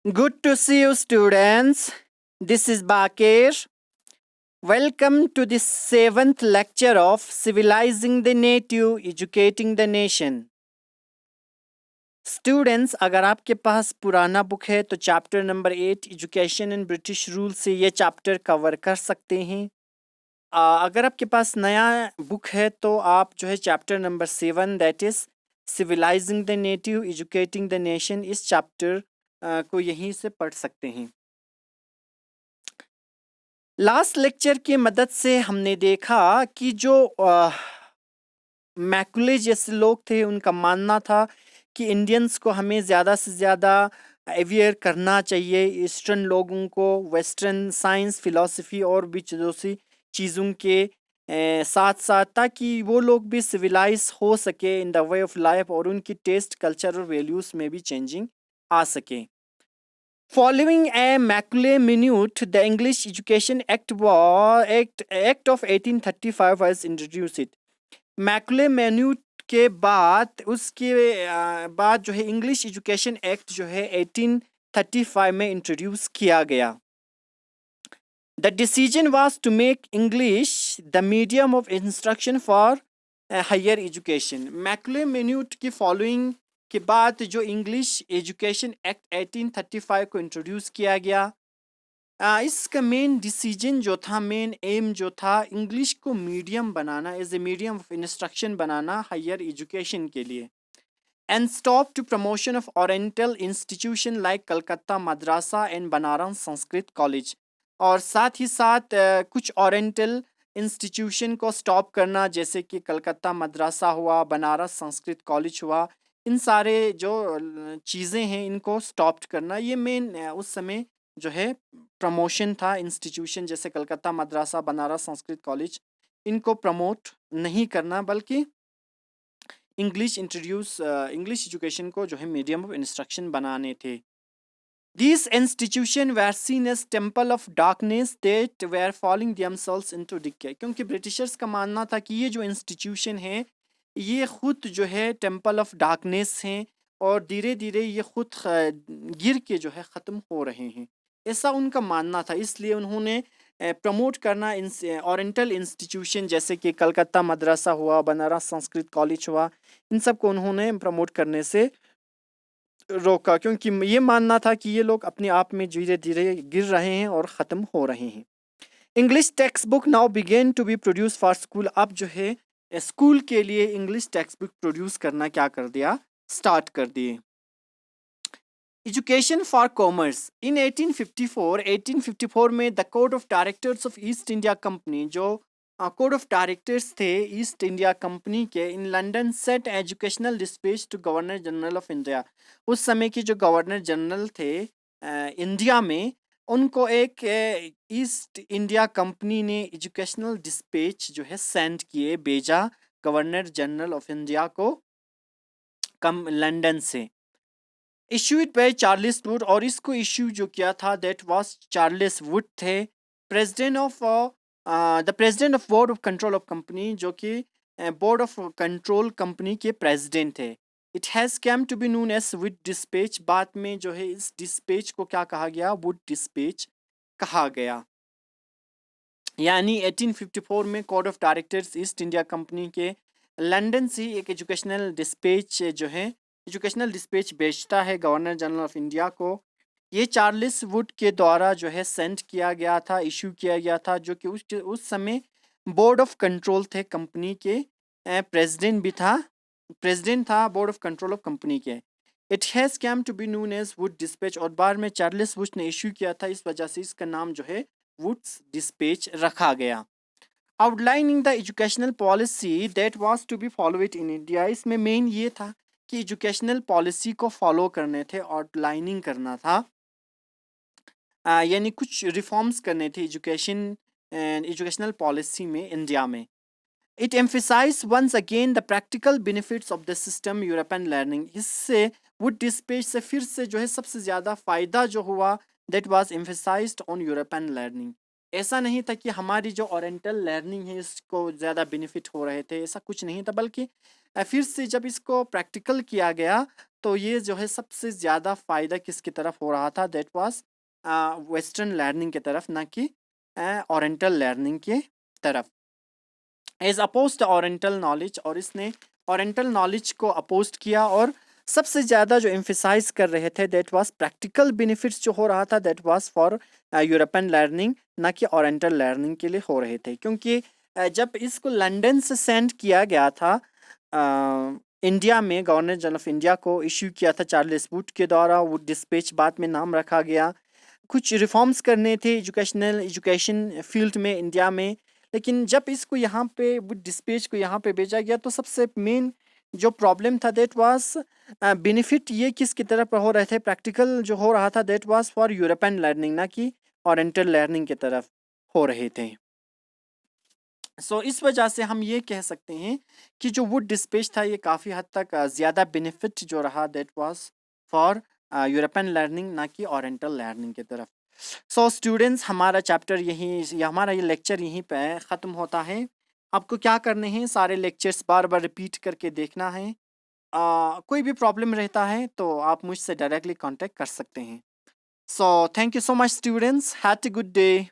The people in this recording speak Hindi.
Good to see you, students. This is Bakir. Welcome to the seventh lecture of Civilizing the Native, Educating the Nation. Students, अगर आपके पास पुराना बुक है तो chapter number 8 education in British rule से ये चैप्टर कवर कर सकते हैं। अगर आपके पास नया बुक है तो आप जो है chapter number 7 that is civilising the native educating the nation इस चैप्टर को यहीं से पढ़ सकते हैं। लास्ट लेक्चर की मदद से हमने देखा कि जो मैकुले जैसे लोग थे उनका मानना था कि इंडियंस को हमें ज़्यादा से ज़्यादा अवेयर करना चाहिए ईस्टर्न लोगों को वेस्टर्न साइंस फिलॉसफी और भी दूसरी चीज़ों के साथ साथ, ताकि वो लोग भी सिविलाइज हो सके in the way of life और उनकी टेस्ट कल्चर और वैल्यूज़ में भी चेंजिंग आ सके। Following a Macaulay Minute, the English Education Act of 1835 was introduced. Macaulay Minute के बाद उसके बाद जो है इंग्लिश एजुकेशन एक्ट जो है 1835 में इंट्रोड्यूस किया गया। The decision was to make English the medium of instruction for higher education. Macaulay Minute की फॉलोइंग के बाद जो इंग्लिश एजुकेशन एक्ट 1835 को इंट्रोड्यूस किया गया, इसका मेन डिसीजन जो था, मेन एम जो था, इंग्लिश को मीडियम बनाना, as a medium of instruction बनाना हायर एजुकेशन के लिए, and stop to promotion of oriental institution like Calcutta Madrasa and Banaras Sanskrit college, और साथ ही साथ कुछ ओरिएंटल इंस्टीट्यूशन को स्टॉप करना, जैसे कि कलकत्ता मद्रासा हुआ, बनारस संस्कृत कॉलेज हुआ, इन सारे जो चीज़ें हैं इनको स्टॉप करना। ये मेन उस समय जो है प्रमोशन था। इंस्टीट्यूशन जैसे कलकत्ता मद्रासा बनारस संस्कृत कॉलेज, इनको प्रमोट नहीं करना, बल्कि इंग्लिश एजुकेशन को जो है मीडियम ऑफ इंस्ट्रक्शन बनाने थे। These institutions were seen as temple of darkness that were falling themselves into decay. क्योंकि ब्रिटिशर्स का मानना था कि ये जो इंस्टीट्यूशन है ये खुद जो है टेम्पल ऑफ डार्कनेस हैं और धीरे धीरे ये खुद गिर के जो है ख़त्म हो रहे हैं, ऐसा उनका मानना था। इसलिए उन्होंने प्रमोट करना ओरिएंटल इंस्टीट्यूशन जैसे कि कलकत्ता मद्रासा हुआ, बनारस संस्कृत कॉलेज हुआ, इन सब को उन्होंने प्रमोट करने से रोका, क्योंकि ये मानना था कि ये लोग अपने आप में धीरे धीरे गिर रहे हैं और ख़त्म हो रहे हैं। English text book now begin to be produce for school. अब जो है स्कूल के लिए इंग्लिश टेक्स्ट बुक प्रोड्यूस करना क्या कर दिया, स्टार्ट कर दिए। एजुकेशन फॉर कॉमर्स इन 1854 में the court of directors of East India Company, जो कोड ऑफ डायरेक्टर्स थे ईस्ट इंडिया कंपनी के, in London set educational dispatch to governor general of India. उस समय की जो गवर्नर जनरल थे इंडिया में, उनको एक ईस्ट इंडिया कंपनी ने एजुकेशनल डिस्पैच जो है सेंड किए, भेजा गवर्नर जनरल ऑफ इंडिया को लंदन से। इश्यूड बाय चार्ल्स वुड, और इसको इश्यू जो किया था दैट वाज चार्ल्स वुड थे, president of the president of board of control of company, जो कि बोर्ड ऑफ कंट्रोल कंपनी के प्रेसिडेंट थे। It has come to be known as Wood dispatch. बाद में जो है इस डिस्पैच को क्या कहा गया, वुड डिस्पैच कहा गया। यानी 1854 में code of directors east India Company के लंदन से एक एजुकेशनल डिस्पैच जो है एजुकेशनल डिस्पैच भेजता है गवर्नर जनरल ऑफ इंडिया को। ये चार्ल्स वुड के द्वारा जो है सेंड किया गया था, इशू किया गया था, जो कि उस समय बोर्ड ऑफ कंट्रोल थे कंपनी के, प्रेसिडेंट था board of control of company के। It has come to be known as Wood dispatch, और बाद में चार्ल्स वुड ने इशू किया था, इस वजह से इसका नाम जो है वुड्स डिस्पैच रखा गया। Outlining the educational policy that was to be followed in India, इसमें मेन ये था कि एजुकेशनल पॉलिसी को फॉलो करने थे, आउटलाइनिंग करना था, यानी कुछ रिफॉर्म्स करने थे एजुकेशनल पॉलिसी में इंडिया में। It emphasise once again the practical benefits of the system European learning. इससे वुड डिस्पैच से फिर से जो है सबसे ज़्यादा फ़ायदा जो हुआ that was emphasised on European learning, ऐसा नहीं था कि हमारी जो ओरिएंटल लर्निंग है इसको ज़्यादा बेनिफिट हो रहे थे, ऐसा कुछ नहीं था, बल्कि फिर से जब इसको प्रैक्टिकल किया गया तो ये जो है सबसे ज़्यादा फ़ायदा किसकी तरफ हो रहा था, दैट वाज़ वेस्टर्न लर्निंग की तरफ, ना कि ओरिएंटल लर्निंग की तरफ। As oppose to oriental knowledge, और इसने ओरिएंटल नॉलेज को अपोज किया, और सबसे ज़्यादा जो एम्फेसाइज कर रहे थे दैट वाज प्रैक्टिकल बेनिफिट्स जो हो रहा था, that was for European learning, ना कि ओरिएंटल लर्निंग के लिए हो रहे थे। क्योंकि जब इसको लंदन से सेंड किया गया था इंडिया में, गवर्नर जनरल ऑफ इंडिया को इश्यू किया था चार्ल्स वुड के द्वारा, वुड डिस्पैच बाद में नाम रखा गया। कुछ रिफॉर्म्स करने थे एजुकेशन फील्ड में इंडिया में, लेकिन जब इसको यहाँ पे वुड डिस्पैच को यहाँ पे भेजा गया तो सबसे मेन जो प्रॉब्लम था दैट वाज बेनिफिट ये किसकी तरफ हो रहे थे, प्रैक्टिकल जो हो रहा था that was for European learning, ना कि ओरिएंटल लर्निंग की तरफ हो रहे थे। सो इस वजह से हम ये कह सकते हैं कि जो वुड डिस्पैच था ये काफ़ी हद तक ज़्यादा बेनिफिट जो रहा that was for European learning, ना कि ओरिएंटल लर्निंग की तरफ। सो स्टूडेंट्स, हमारा चैप्टर यहीं, हमारा ये लेक्चर यहीं पे ख़त्म होता है। आपको क्या करने हैं, सारे लेक्चर्स बार बार रिपीट करके देखना है। कोई भी प्रॉब्लम रहता है तो आप मुझसे डायरेक्टली कांटेक्ट कर सकते हैं। So thank you so much students, have a good day.